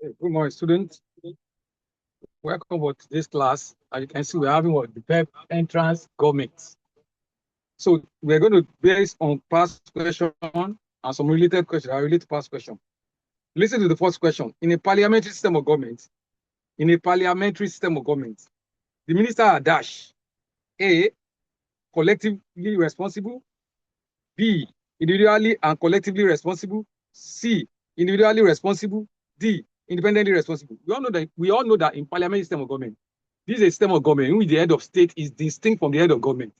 Good morning, students. Welcome to this class. As you can see, we're having what Jupeb entrance government. So we're going to base on past question and some related questions. I relate to past question. Listen to the first question. In a parliamentary system of government, the minister are dash A, collectively responsible, B, individually and collectively responsible, C, individually responsible, D, independently responsible. We all know that in parliamentary system of government, this is a system of government in which the head of state is distinct from the head of government.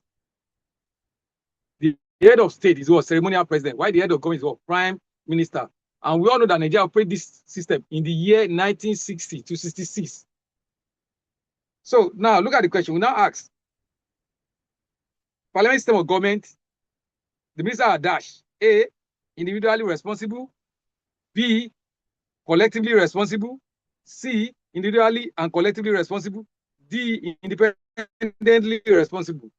The head of state is what ceremonial president, while the head of government is what prime minister. And we all know that Nigeria operated this system in the year 1960 to 66. So now look at the question. We now ask, parliamentary system of government, the minister are dash A, individually responsible, B, collectively responsible, C, individually and collectively responsible, D, independently responsible.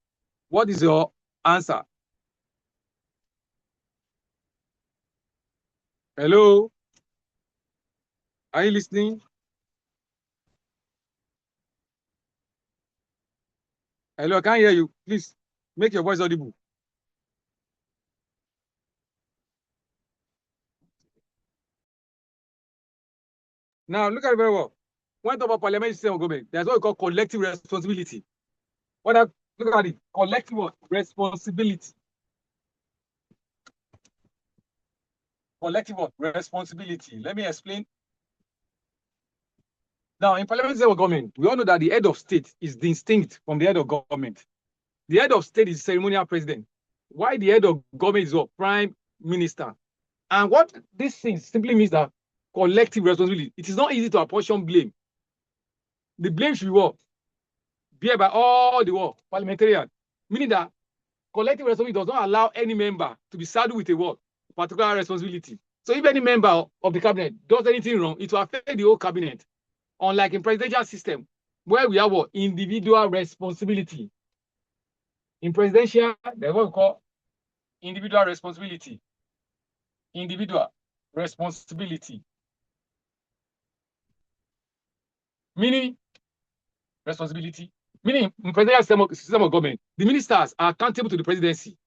What is your answer? Hello? Are you listening? Hello, I can't hear you. Please make your voice audible. Now, look at it very well. When talk about parliamentary system of government, there's what we call collective responsibility. Look at it, collective responsibility. Collective responsibility. Let me explain. Now, in parliamentary system of government, we all know that the head of state is distinct from the head of government. The head of state is ceremonial president, while the head of government is what prime minister. And what this thing simply means that collective responsibility. It is not easy to apportion blame. The blame should be what? Bear by all the parliamentarians, meaning that collective responsibility does not allow any member to be saddled with a what? Particular responsibility. So if any member of the cabinet does anything wrong, it will affect the whole cabinet. Unlike in presidential system, where we have what? Individual responsibility. In presidential, there's what we call individual responsibility. Individual responsibility. Meaning responsibility. Meaning in presidential system of government, the ministers are accountable to the presidency.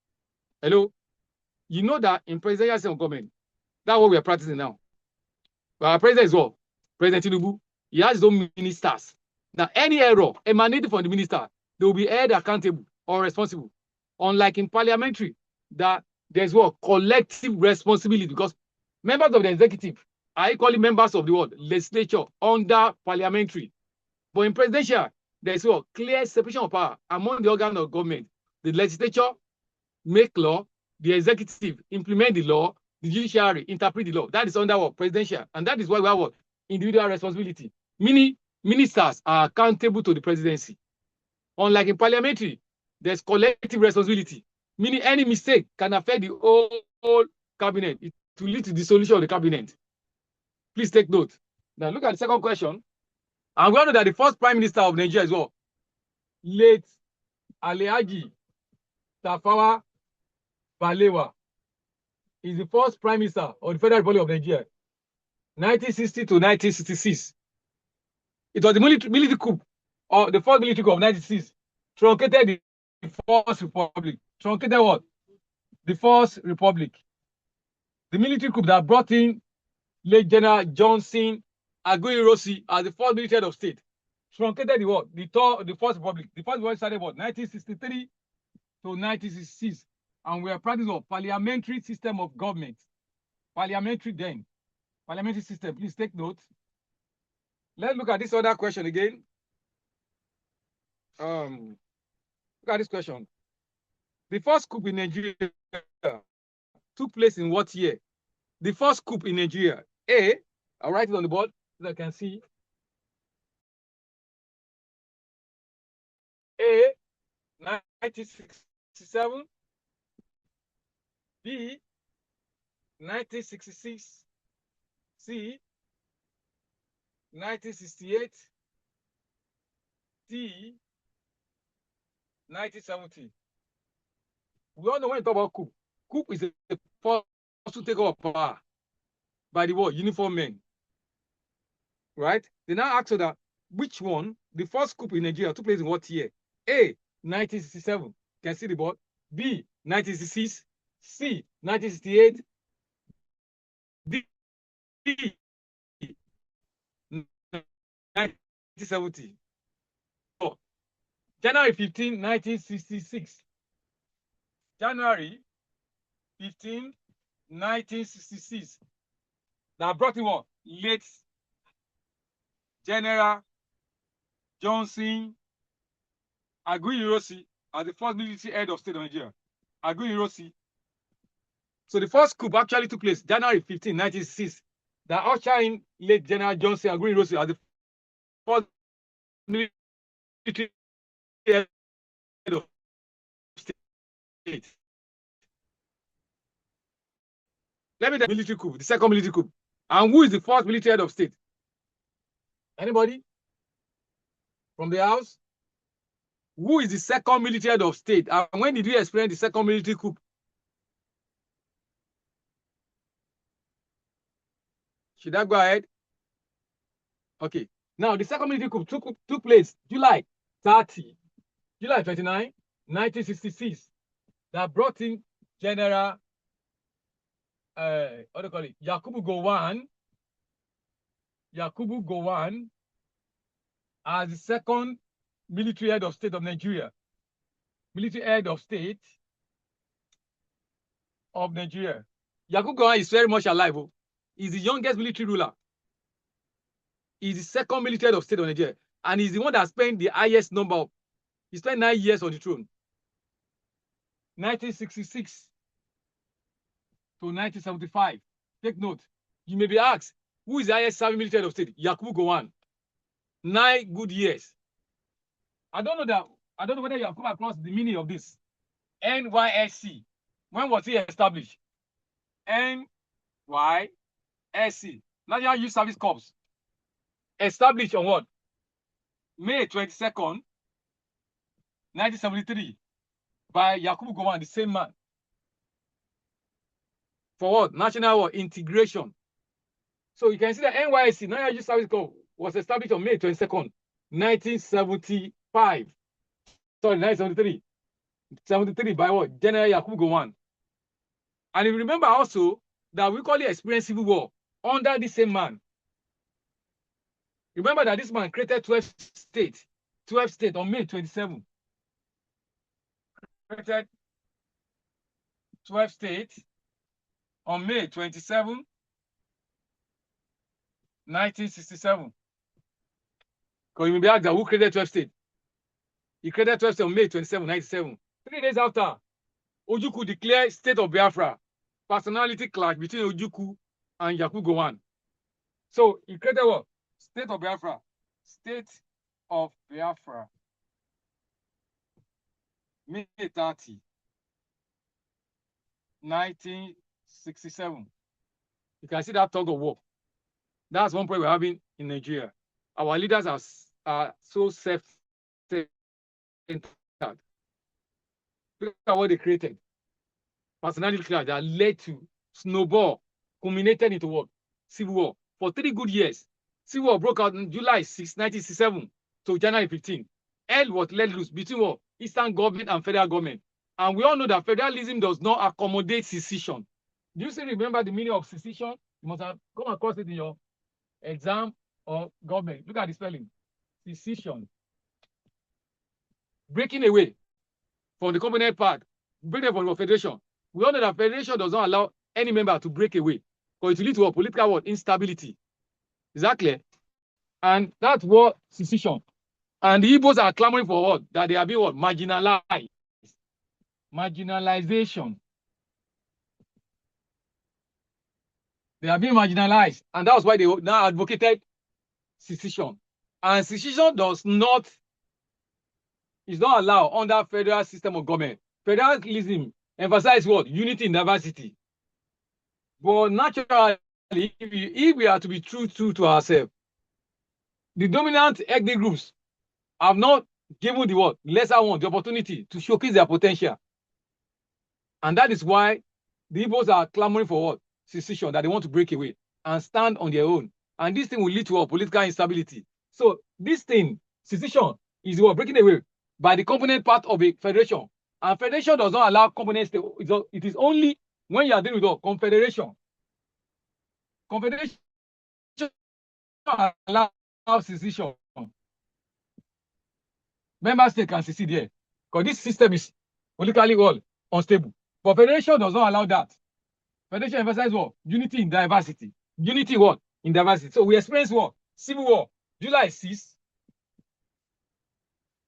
Hello? You know that in presidential system of government, that's what we are practicing now. Our president is what? President Tinubu. He has his own ministers. Now, any error emanating from the minister, they will be held accountable or responsible. Unlike in parliamentary, that there's what? Collective responsibility, because members of the executive are equally members of the what? Legislature under parliamentary. But in presidential, there's what? Clear separation of power among the organs of government. The legislature make law, the executive implement the law, the judiciary interpret the law. That is under what? Presidential. And that is why we have what? Individual responsibility. Meaning ministers are accountable to the presidency. Unlike in parliamentary, there's collective responsibility. Meaning any mistake can affect the whole cabinet. It will lead to the dissolution of the cabinet. Please take note. Now look at the second question. And we all know that the first prime minister of Nigeria is what? Late Alhaji Tafawa Balewa is the first prime minister of the Federal Republic of Nigeria, 1960 to 1966. It was the military coup, or the first military coup of 1966, truncated the First Republic. Truncated what? The First Republic. The military coup that brought in late General Johnson Aguiyi-Ironsi as the first military head of state truncated the what? The First Republic. The First Republic started what? 1963 to 1966. And we are practicing a parliamentary system of government. Parliamentary system. Please take note. Let's look at this other question again. Look at this question. The first coup in Nigeria took place in what year? The first coup in Nigeria. A, I'll write it on the board so I can see. A, 1967. B, 1966. C, 1968. D, 1970. We all know when we talk about coup. Coup is the first to take over power by the what? Uniform men. right? They now ask that which one, the first coup in Nigeria took place in what year? A, 1967. Can see the board. B, 1966. C, 1968. D, 1970. Oh, January 15, 1966. January 15, 1966. That brought in what? Late General Johnson Aguiyi-Ironsi as the first military head of state of Nigeria. Aguiyi-Ironsi. So the first coup actually took place January 15, 1966. That ushered in late General Johnson Aguiyi-Ironsi as the first military head of state. Let me tell you the military coup, the second military coup. And who is the first military head of state? Anybody? From the house? Who is the second military head of state? And when did you experience the second military coup? Should I go ahead? Okay. Now, the second military coup took place July 29, 1966. That brought in General, what do you call it? Yakubu Gowon as the second military head of state of Nigeria. Military head of state of Nigeria. Yakubu Gowon is very much alive. He's the youngest military ruler. He's the second military head of state of Nigeria. And he's the one that spent the highest number of, he spent 9 years on the throne. 1966 to 1975. Take note. You may be asked, who is the highest serving military head of state? Yakubu Gowon. 9 good years. I don't know whether you have come across the meaning of this. NYSC. When was it established? NYSC. National Youth Service Corps. Established on what? May 22nd, 1973. By Yakubu Gowon, the same man. For what? National what? Integration. So you can see that NYSC, National Youth Service Corps, was established on May 22nd, 1975. Sorry, 1973. 73 by what? General Yakubu Gowon. And you remember also that we call it experienced civil war under the same man. Remember that this man created 12 states on May 27. Created 12 states on May 27, 1967. Because you may be asked who created 12 states? He created 12 states on May 27, 1997. 3 days after, Ojukwu declared state of Biafra. Personality clash between Ojukwu and Yakubu Gowon. So he created what? State of Biafra. State of Biafra. May 30, 1967. You can see that tug of war. That's one point we're having in Nigeria. Our leaders are so self-centered. Look at what they created. Personality clash that led to snowball, culminated into what? Civil war. For 3 good years. Civil war broke out on July 6, 1967 to January 15. Hell was let loose between what? Eastern government and federal government. And we all know that federalism does not accommodate secession. Do you still remember the meaning of secession? You must have come across it in your exam or government. Look at the spelling. Secession. Breaking away from the component part. Breaking away from the federation. We all know that federation does not allow any member to break away. Because it will lead to a political what? Instability. Is that clear? And that's what secession. And the Igbos are clamoring for what? That they are being what? Marginalized. Marginalization. They are being marginalized. And that's why they now advocated secession. And secession is not allowed under federal system of government. Federalism emphasizes what? Unity in diversity. But naturally, if we are to be true to ourselves, the dominant ethnic groups have not given the what? Lesser one the opportunity to showcase their potential. And that is why the Igbos are clamoring for what? Secession, that they want to break away and stand on their own. And this thing will lead to a political instability. So this thing, secession, is what breaking away by the component part of a federation. And federation does not allow components to, it is only when you are dealing with a confederation. Confederation allows secession. Member state can secede here. Because this system is politically well unstable. But federation does not allow that. Federation emphasizes what? Unity in diversity. Unity what? In diversity. So we experience what? Civil War, July 6,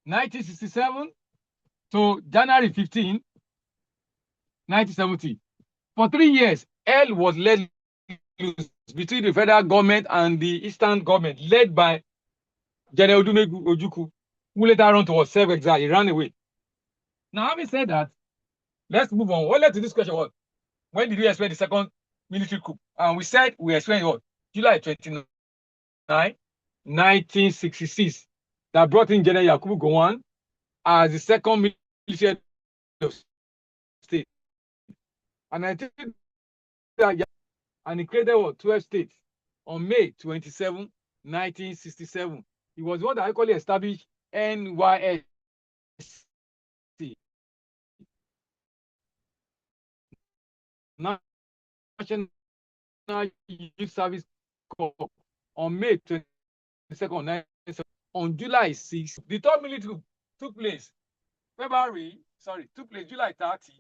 1967 to January 15, 1970. For 3 years, hell was let loose between the federal government and the Eastern government, led by General Odumegu Ojukwu, who later on was self-exile. He ran away. Now, having said that, let's move on. What led to this question was, when did we experience the second military coup? And we said we experienced what? July 29, 1966, that brought in General Yakubu Gowon as the second military head of state. And I think that, and he created what? 12 states on May 27, 1967. He was the one that actually established NYSC, National Youth Service Corps, on May 22nd, 1970. On July 6th, the third military coup took place July 30,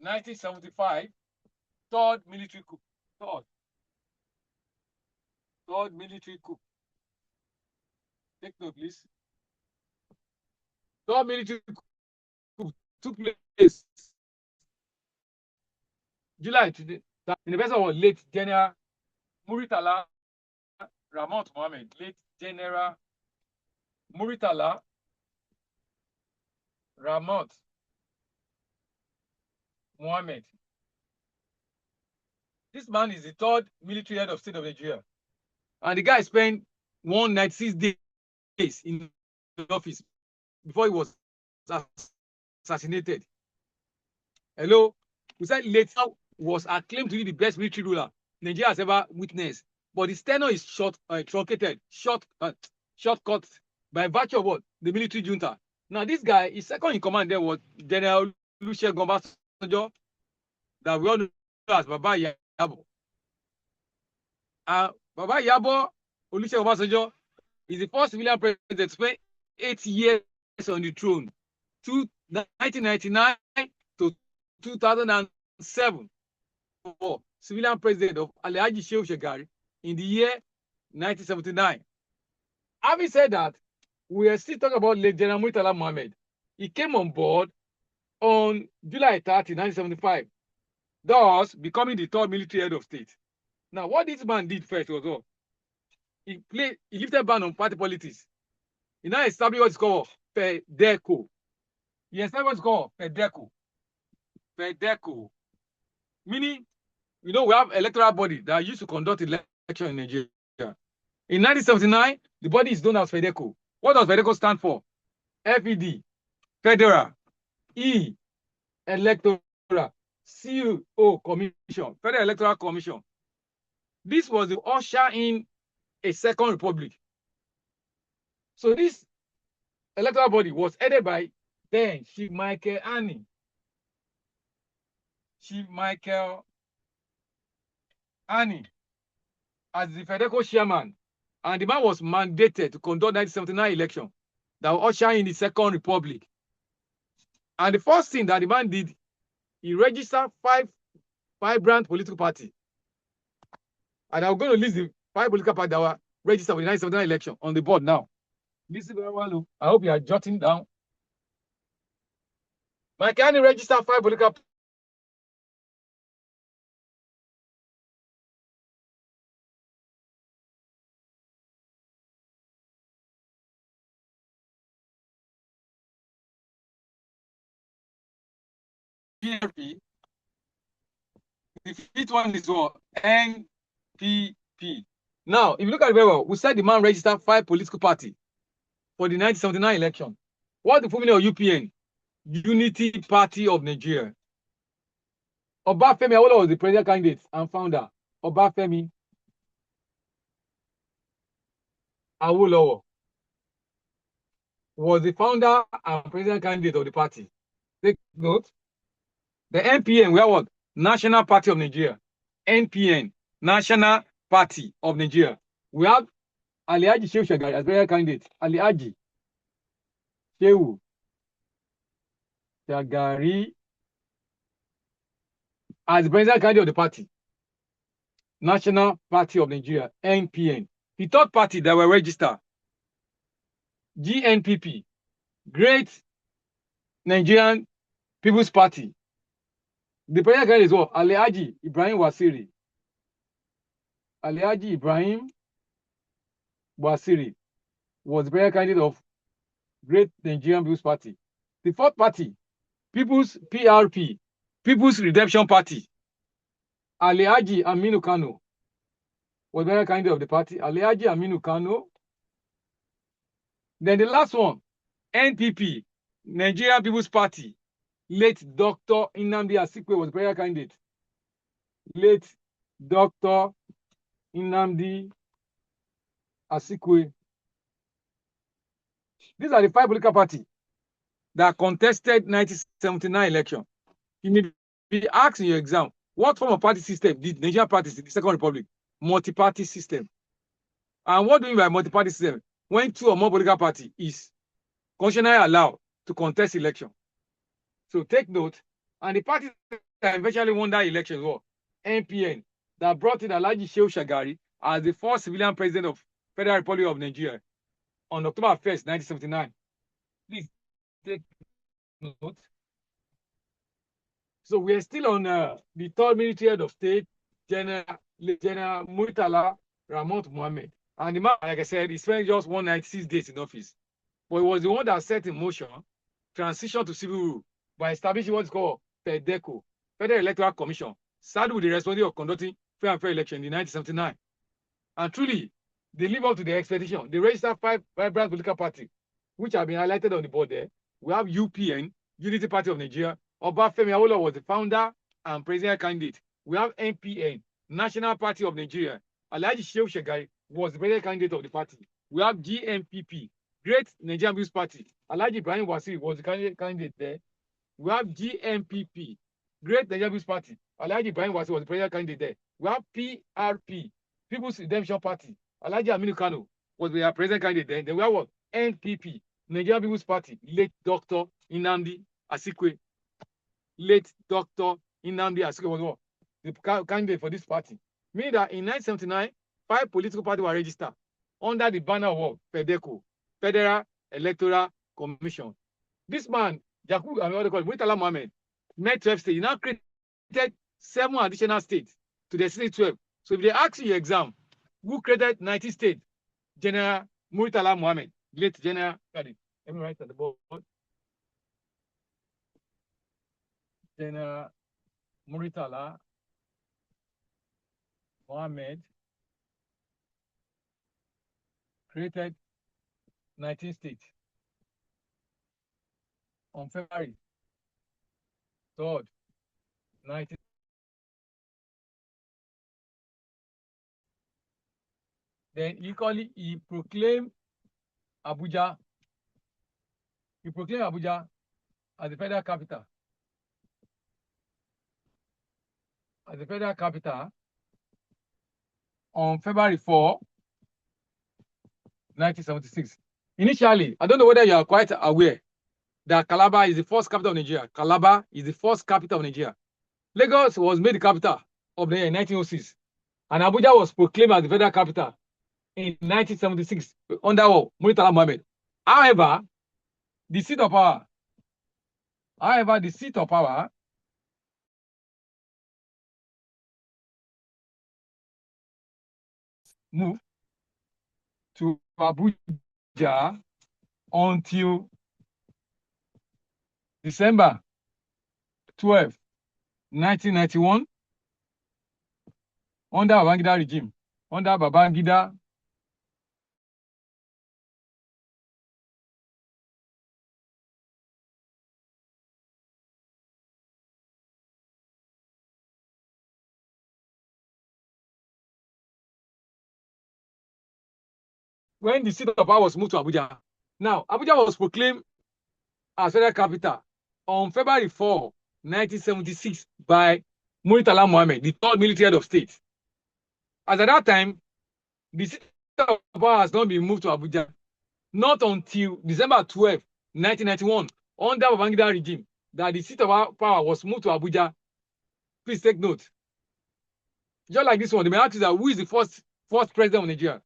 1975. Third military coup. Third military coup. Take note, please. Third military coup took place July today, in the person of late General Muritala Ramot Mohammed, late General Muritala Ramot Mohammed. This man is the third military head of state of Nigeria. And the guy spent 196 days in the office before he was assassinated. Hello? We said later was acclaimed to be the best military ruler Nigeria has ever witnessed. But his tenure is truncated, shortcut by virtue of what? The military junta. Now, this guy, his second in command there was General Olusegun Obasanjo, that we all know as Baba Yabo. Baba Yabo, Olusegun Obasanjo, is the first civilian president to spend 8 years on the throne, 1999 to 2007. For civilian president of Alhaji Shehu Shagari in the year 1979. Having said that, we are still talking about late General Murtala Mohammed. He came on board on July 30, 1975, thus becoming the third military head of state. Now, what this man did first was what? He lifted ban on party politics. He now established what's called FEDECO. He established what's called FEDECO. FEDECO. Meaning, we have electoral body that used to conduct election in Nigeria. In 1979, the body is known as FEDECO. What does FEDECO stand for? FED, Federal, E, Electoral, CO, Commission, Federal Electoral Commission. This was to usher in a second republic. So this electoral body was headed by then Chief Michael Ani. Chief Michael Ani as the FEDECO chairman, and the man was mandated to conduct 1979 election that will usher in the Second Republic. And the first thing that the man did, he registered 5 vibrant political parties. And I'm going to list the 5 political parties that were registered for the 1979 election on the board now. Listen very well. I hope you are jotting down. Michael Ani registered 5 political parties. PNP. The 5th one is what? NPP. Now, if you look at it very well, we said the man registered 5 political parties for the 1979 election. What's the full meaning of UPN? Unity Party of Nigeria. Obafemi Awolowo was the president candidate and founder. Obafemi Awolowo was the founder and president candidate of the party. Take note. The NPN, where was National Party of Nigeria. NPN, National Party of Nigeria. We have Alhaji Shehu Shagari as president candidate. Alhaji Shehu Shagari as the president candidate of the party. National Party of Nigeria, NPN. The third party that were registered, GNPP, Great Nigerian People's Party. The president candidate is what? Alhaji Ibrahim Wasiri. Alhaji Ibrahim Wasiri was the president candidate of Great Nigerian People's Party. The fourth party, People's PRP, People's Redemption Party. Alhaji Aminu Kano was the president candidate of the party. Alhaji Aminu Kano. Then the last one, NPP, Nigerian People's Party. Late Dr. Nnamdi Azikiwe was the president candidate. Late Dr. Nnamdi Azikiwe. These are the 5 political parties that contested 1979 election. You may be asked in your exam, what form of party system did Nigerian parties in the Second Republic? Multi-party system. And what do you mean by multi-party system? When 2 or more political parties is constitutionally allowed to contest election. So take note. And the party that eventually won that election was NPN, that brought in Alhaji Shehu Shagari as the first civilian president of Federal Republic of Nigeria on October 1st, 1979. Please take note. So we are still on the third military head of state, General Murtala Ramont Mohammed. And the man, like I said, he spent just 196 days in office. But he was the one that set in motion transition to civil rule by establishing what's called FEDECO, Federal Electoral Commission, saddled with the responsibility of conducting fair and fair election in 1979. And truly, they live up to the expectation. They registered 5 vibrant political parties, which have been highlighted on the board there. We have UPN, Unity Party of Nigeria. Obafemi Awolowo was the founder and president candidate. We have NPN, National Party of Nigeria. Alhaji Shehu Shagari was the president candidate of the party. We have GNPP, Great Nigerian People's Party. Alhaji Ibrahim Wasiri was the candidate there. We have GNPP, Great Nigerian People's Party. Alhaji Ibrahim Wasiri was the president candidate there. We have PRP, People's Redemption Party. Alhaji Aminu Kano was the president candidate there. Then we have what? NPP, Nigerian People's Party, late Dr. Nnamdi Azikiwe. Late Dr. Nnamdi Azikiwe was what? The candidate for this party. Meaning that in 1979, 5 political parties were registered under the banner of what? FEDECO, Federal Electoral Commission. This man, Murtala Mohammed, made 12 states. He now created 7 additional states to the city 12. So if they ask you your exam, who created 90 states? General Murtala Mohammed, late General. Let me write at the board. General Murtala Mohammed created 19 states on February 3rd, 19. Then equally, he proclaimed Abuja. He proclaimed Abuja as the federal capital. As the federal capital on February 4, 1976. Initially, I don't know whether you are quite aware that Calabar is the first capital of Nigeria. Calabar is the first capital of Nigeria. Lagos was made the capital of the year in 1906. And Abuja was proclaimed as the federal capital in 1976 under Murtala Mohammed. However, the seat of power moved to Abuja until December 12, 1991, under Babangida regime. Under Babangida, when the seat of power was moved to Abuja. Now, Abuja was proclaimed as federal capital on February 4, 1976 by Muritala Mohammed, the third military head of state. As at that time, the seat of power has not been moved to Abuja, not until December 12, 1991, under Babangida regime, that the seat of power was moved to Abuja. Please take note. Just like this one, they may ask you that who is the first president of Nigeria?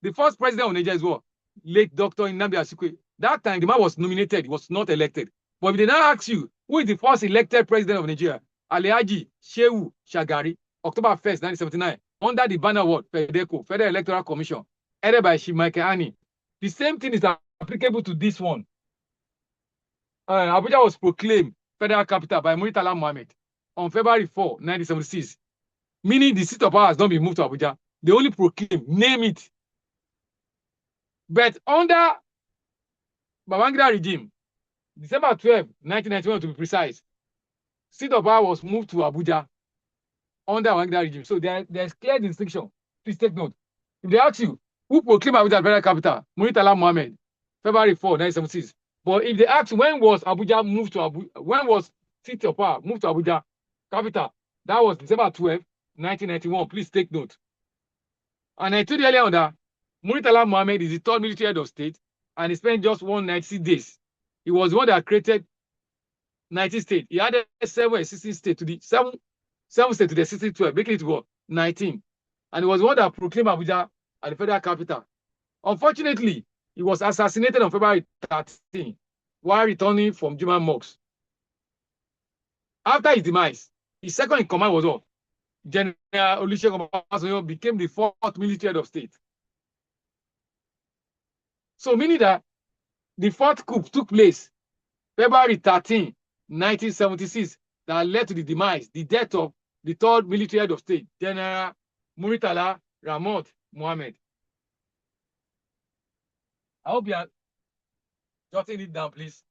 The first president of Nigeria is what? Late Dr. Nnamdi Azikiwe. That time, the man was nominated, he was not elected. But if they now ask you, who is the first elected president of Nigeria? Alhaji Shehu Shagari, October 1st, 1979, under the banner word FEDECO, Federal Electoral Commission, headed by Chief Michael Ani. The same thing is applicable to this one. Abuja was proclaimed federal capital by Muritala Mohammed on February 4, 1976, meaning the seat of power has not been moved to Abuja. They only proclaim, name it. But under Babangida regime, December 12, 1991 to be precise, seat of power was moved to Abuja under Babangida regime. So there's clear distinction. Please take note. If they ask you, who proclaimed Abuja federal capital? Muritala Mohammed, February 4, 1976. But if they ask when was Abuja moved to Abuja, when was seat of power moved to Abuja capital? That was December 12, 1991. Please take note. And I told you earlier on that Muritala Mohammed is the third military head of state, and he spent just 190 days. He was the one that created 19 states. He added 7 existing states to the 7 states to the 16, 12, making it what? 19. And he was the one that proclaimed Abuja as the federal capital. Unfortunately, he was assassinated on February 13 while returning from Juma Mosque. After his demise, his second in command was what? General Olusegun Obasanjo became the fourth military head of state. So meaning that the fourth coup took place February 13, 1976, that led to the demise, the death of the third military head of state, General Muritala Ramot Mohammed. I hope you are jotting it down, please.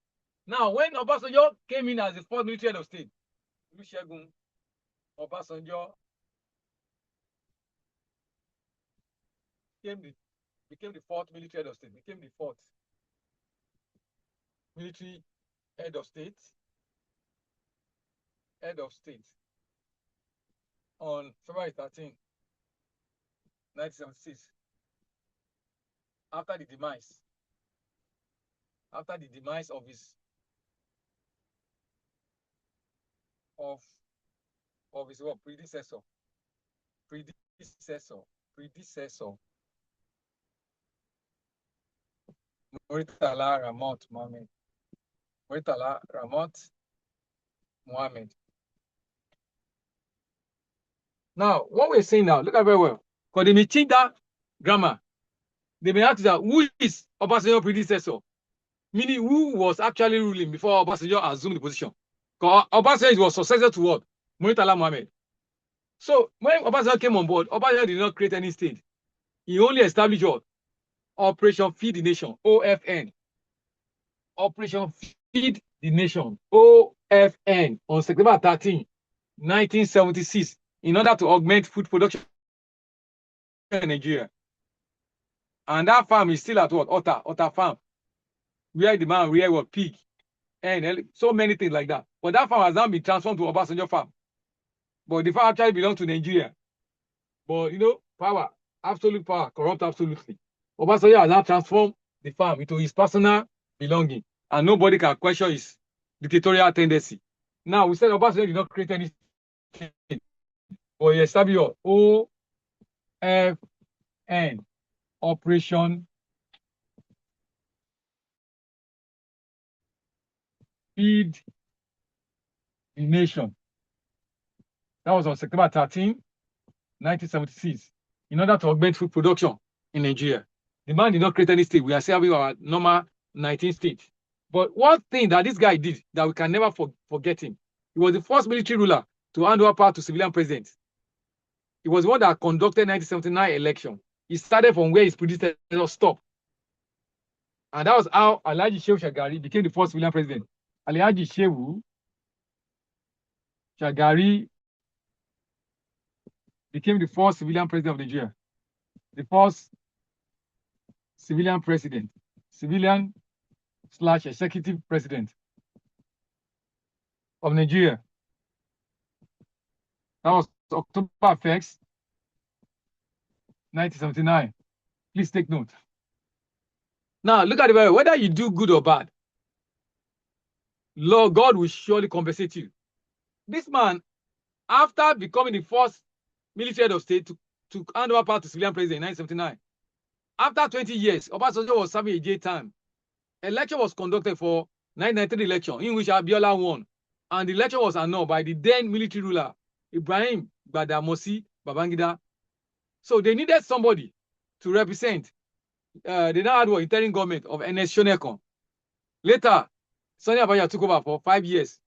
Now, when Obasanjo came in as the fourth military head of state, Olusegun Obasanjo became the fourth military head of state, became the fourth military head of state on February 13, 1976, after the demise of his predecessor Muritala Ramot Mohammed. Now, what we're saying now, look at very well. Because they may change that grammar. They may ask that who is Obasanjo's predecessor? Meaning who was actually ruling before Obasanjo assumed the position. Because Obasanjo was successor to what? Muritala Mohammed. So when Obasanjo came on board, Obasanjo did not create any state. He only established what? Operation Feed the Nation, OFN. Operation Feed the Nation, OFN, on September 13, 1976, in order to augment food production in Nigeria. And that farm is still at what? Otta farm, where the man reared what? Pig, and so many things like that. But that farm has now been transformed to Obasanjo farm. But the farm actually belongs to Nigeria. But you know, power, absolute power, corrupt absolutely. Obasanjo has now transformed the farm into his personal belonging, and nobody can question his dictatorial tendency. Now, we said Obasanjo did not create any state, but he established OFN, Operation Feed the Nation. That was on September 13, 1976, in order to augment food production in Nigeria. The man did not create any state. We are serving our normal 19 states. But one thing that this guy did that we can never forget him, he was the first military ruler to hand over power to civilian president. He was the one that conducted 1979 election. He started from where his predecessor stopped. And that was how Alhaji Shehu Shagari became the first civilian president. Alhaji Shehu Shagari became the first civilian president of Nigeria. The first civilian president, civilian/executive president of Nigeria. That was October 1st, 1979. Please take note. Now, look at the Bible. Whether you do good or bad, Lord God will surely compensate you. This man, after becoming the first military head of state to hand over power to civilian president in 1979, after 20 years, Obasanjo was serving a jail time. Election was conducted for 1993 election, in which Abiola won. And the election was annulled by the then military ruler, Ibrahim Badamasi Babangida. So they needed somebody to represent. They now had an interim government of NS Shonekon. Later, Sani Abacha took over for 5 years,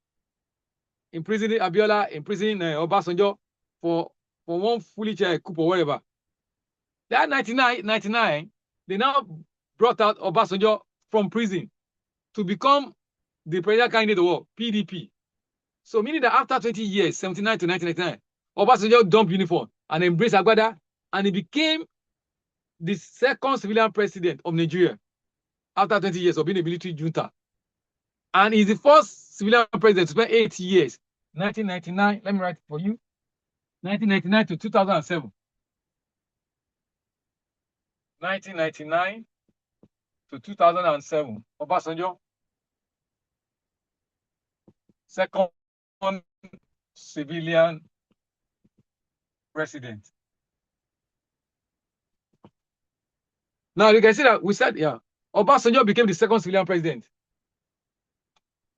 imprisoning Abiola, imprisoning Obasanjo for one foolish coup or whatever. That 1999, they now brought out Obasanjo from prison to become the presidential candidate of PDP. So meaning that after 20 years, 79 to 1999, Obasanjo dumped uniform and embraced Agbada, and he became the second civilian president of Nigeria after 20 years of being a military junta. And he's the first civilian president to spend 8 years, 1999, let me write it for you, 1999 to 2007. 1999 to 2007, Obasanjo, second civilian president. Now you can see that we said, yeah, Obasanjo became the second civilian president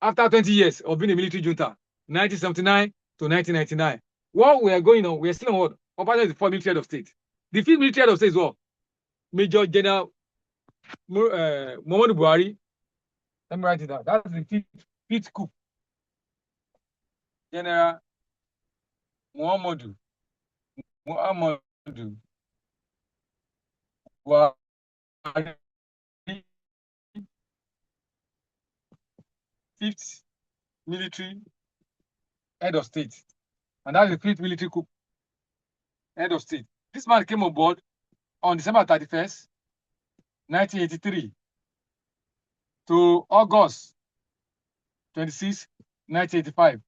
after 20 years of being a military junta, 1979 to 1999. What we are going on, we are still on what? Obasanjo is the fourth military head of state. The fifth military head of state is what? Major General Muhammadu Buhari. Let me write it down. That's the fifth coup. General Muhammadu Buhari. Fifth military head of state. And that's the fifth military coup head of state. This man came on board on December 31st, 1983 to August 26, 1985.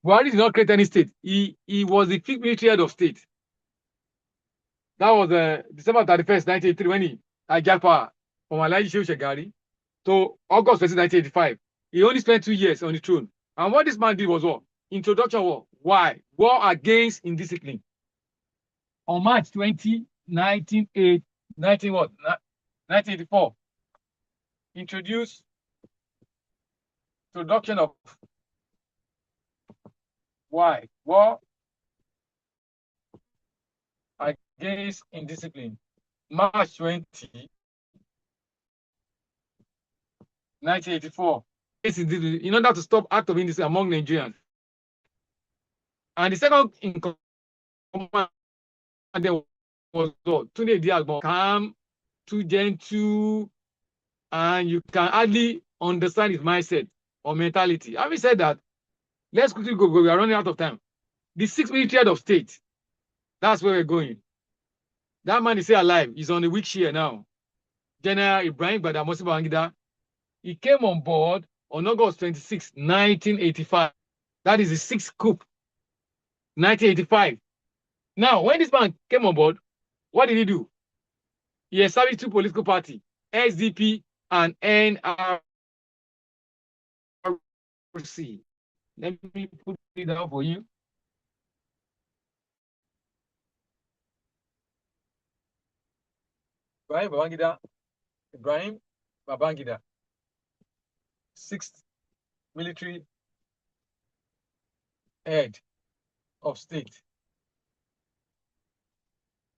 Buhari did not create any state. He was the fifth military head of state. That was December 31st, 1983, when he hijacked power from Alhaji Shehu Shagari to August 20, 1985. He only spent 2 years on the throne. And what this man did was what? Introduction war. Why? War against indiscipline. On March 20, 1984, introduced introduction of why? War against indiscipline. March 20, 1984. In order to stop act of indiscipline among Nigerians. And the second in command was Tunde Diagbon, calm, too gentle, and you can hardly understand his mindset or mentality. Having said that, let's quickly go. We are running out of time. The sixth military head of state, that's where we're going. That man is still alive. He's on the weak chair now. General Ibrahim Badamasi Babangida. He came on board on August 26, 1985. That is the sixth coup, 1985. Now, when this man came on board, what did he do? He established two political parties, SDP and NRC. Let me put it down for you. Ibrahim Babangida, sixth military head of state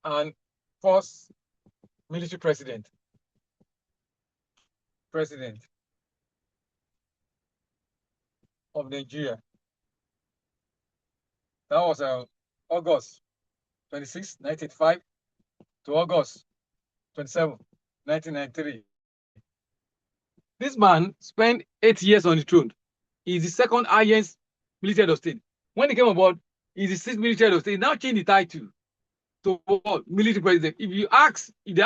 and first military president of Nigeria. That was August 26, 1985 to August 27, 1993. This man spent 8 years on the throne. He's the second highest military head of state. When he came on board, he's the sixth military head of state. He now changed the title to military president. If they ask in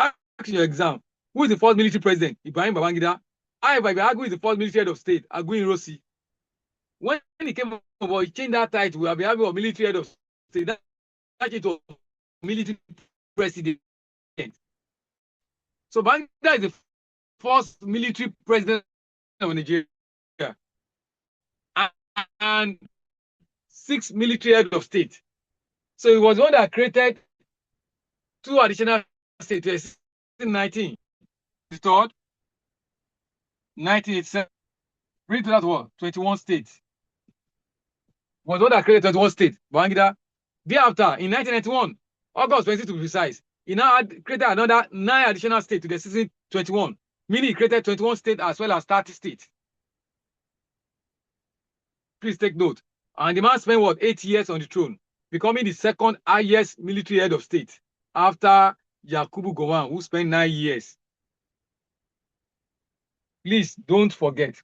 your exam, Who is the first military president? Ibrahim Babangida. However, if you argue with the first military head of state, Aguiyi Ironsi. When he came over, he changed that title. We have been having a military head of state. That it was military president. So Babangida is the first military president of Nigeria. And 6 military head of state. So it was the one that created 2 additional states in 19. The third, 1987. Bring to that one, 21 states. Was the one that created 21 states. Babangida. Thereafter, in 1991, August 20 to be precise, he now created another 9 additional states to the existing 21. Meaning he created 21 states as well as 30 states. Please take note. And the man spent what, 8 years on the throne, becoming the second highest military head of state after Yakubu Gowon, who spent 9 years. Please don't forget.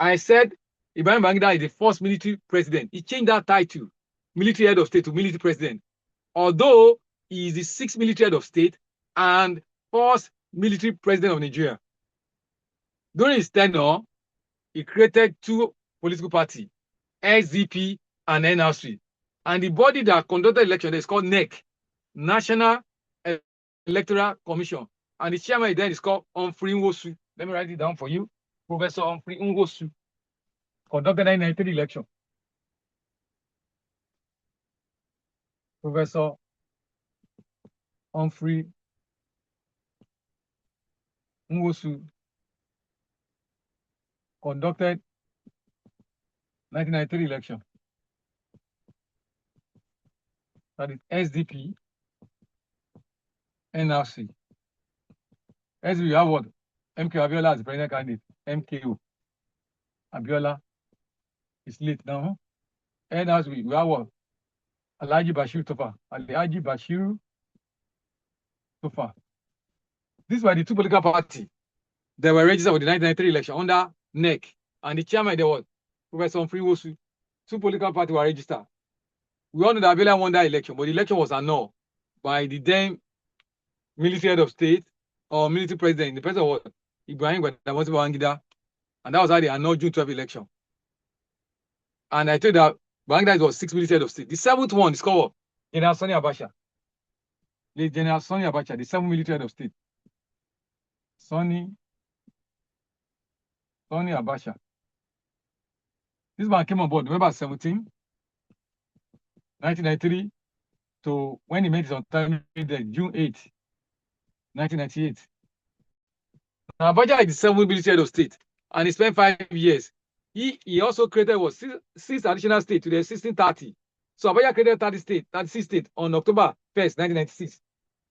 I said Ibrahim Babangida is the first military president. He changed that title, military head of state, to military president. Although he is the 6th military head of state and first military president of Nigeria. During his tenure, he created 2 political parties, SDP and NRC. And the body that conducted election is called NEC, National Electoral Commission. And the chairman then is called Humphrey Nwosu. Let me write it down for you. Professor Humphrey Nwosu conducted the 1993 election. Professor Humphrey Nwosu conducted 1993 election. That is SDP, NRC. SDP, you have what? MK Abiola as the president candidate. MKO. Abiola is late now. NRC, we have what? Alhaji Bashir Tofa. Alhaji Bashir Tofa. These were the 2 political parties that were registered for the 1993 election under NEC. And the chairman there was Professor Humphrey Nwosu. 2 political parties were registered. We all know that Abiola won that election, but the election was annulled by the then military head of state or military president. The president was Ibrahim Babangida. And that was how they annulled June 12 election. And I told you that Babangida was 6th military head of state. The 7th one is called General Sani Abacha. The General Sani Abacha, the 7th military head of state. Sani Abacha. This man came on board November 17, 1993, to when he made his untimely death, June 8, 1998. Now, Abacha is the 7th military head of state, and he spent 5 years. He also created what, 6 additional states to the 1630. So Abacha created 36 states on October 1st, 1996.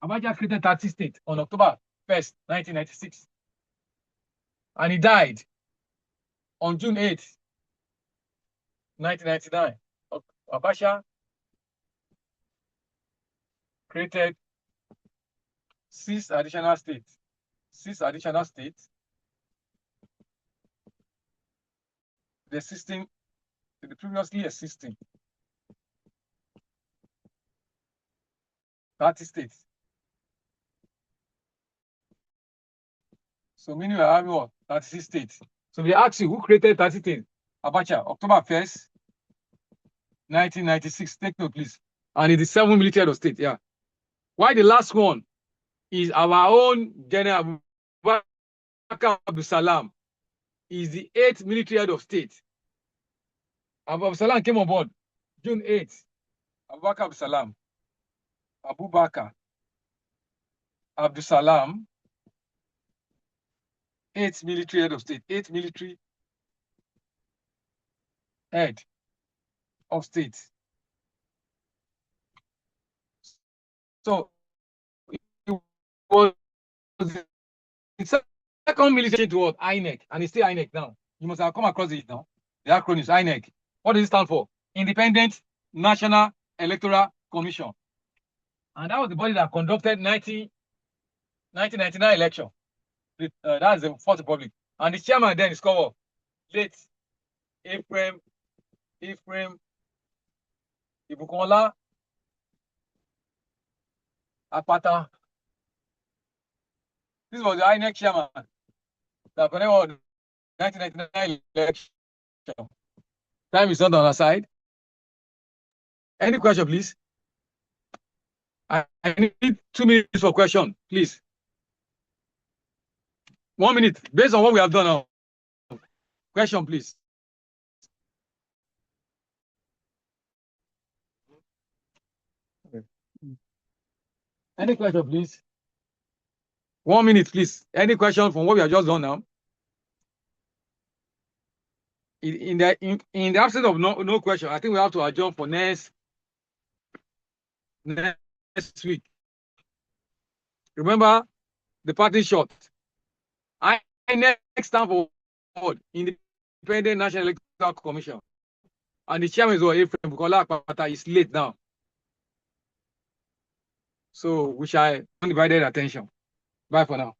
Abacha created 30 states on October 1st, 1996. And he died on June 8th, 1999. Abacha created 6 additional states. 6 additional states. The existing, the previously existing 30 states. So meaning we are having what? 36 states. So we ask you, who created 30 states? Abacha, October 1st, 1996. Take note, please. And it's the 7th military head of state, yeah. Why the last one is our own General Abdul Salam, is the 8th military head of state. Abdul Salam came on board June 8th. Abubakar Abdul Salam, 8th military head of state. 8th military head of state. So it was the second military to what? INEC, and it's still INEC now. You must have come across it now. The acronym is INEC. What does it stand for? Independent National Electoral Commission. And that was the body that conducted 1999 election. That's the Fourth Republic. And the chairman then is called late Ephraim Ibukola Apata. This was the INEC chairman that connected 1999 election. Time is not on our side. Any question, please? I need 2 minutes for question, please. 1 minute, based on what we have done now. Question, please. Any question, please? 1 minute, please. Any question from what we have just done now? In the absence of no question, I think we have to adjourn for next week. Remember the party shot. I next time for Independent National Electoral Commission. And the chairman is Ephraim Bukola is late now. So we shall undivided attention. Bye for now.